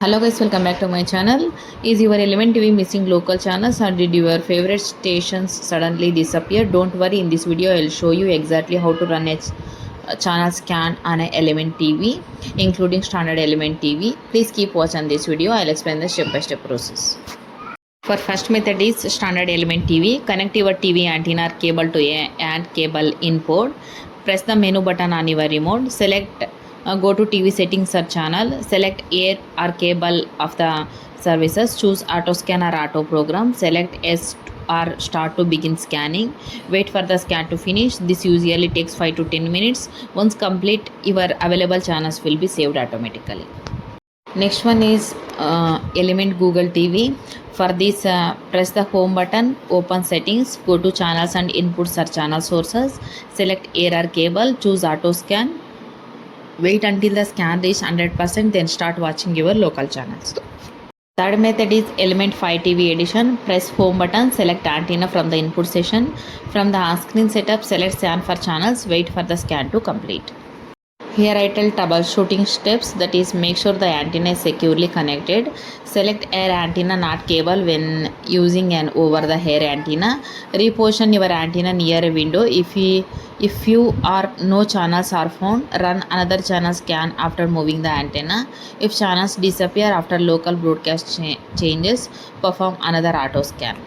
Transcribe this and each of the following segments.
Hello guys, welcome back to my channel. Is your Element TV missing local channels, or did your favorite stations suddenly disappear? Don't worry, in this video I'll show you exactly how to run a channel scan on an Element TV, including standard Element TV. Please keep watching this video. I'll explain the step-by-step process. For first method is standard Element TV. Connect your TV antenna or cable to a and cable input. Press the menu button on your remote. Select go to TV settings or channel. Select air or cable of the services. Choose auto scan or auto program. Select S or start to begin scanning. Wait for the scan to finish. This usually takes 5 to 10 minutes. Once complete, your available channels will be saved automatically. Next one is Element Google TV. For this, press the home button, open settings, go to channels and inputs or channel sources, select air or cable, choose auto scan. Wait until the scan reaches 100%, then start watching your local channels. Third method is Element 5 TV edition. Press home button, select antenna from the input session. From the on-screen setup, select scan for channels, wait for the scan to complete. Here I tell troubleshooting steps, that is, make sure the antenna is securely connected. Select air antenna, not cable, when using an over-the-air antenna. Reposition your antenna near a window. If you are no channels are found, run another channel scan after moving the antenna. If channels disappear after local broadcast changes, perform another auto scan.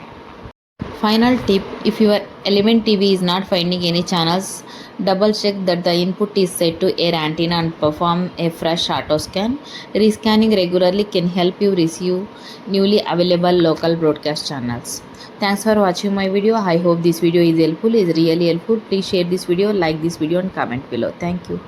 Final tip, if your Element TV is not finding any channels, double check that the input is set to air antenna and perform a fresh auto scan. Rescanning regularly can help you receive newly available local broadcast channels. Thanks for watching my video. I hope this video is helpful, is really helpful. Please share this video, like this video and comment below. Thank you.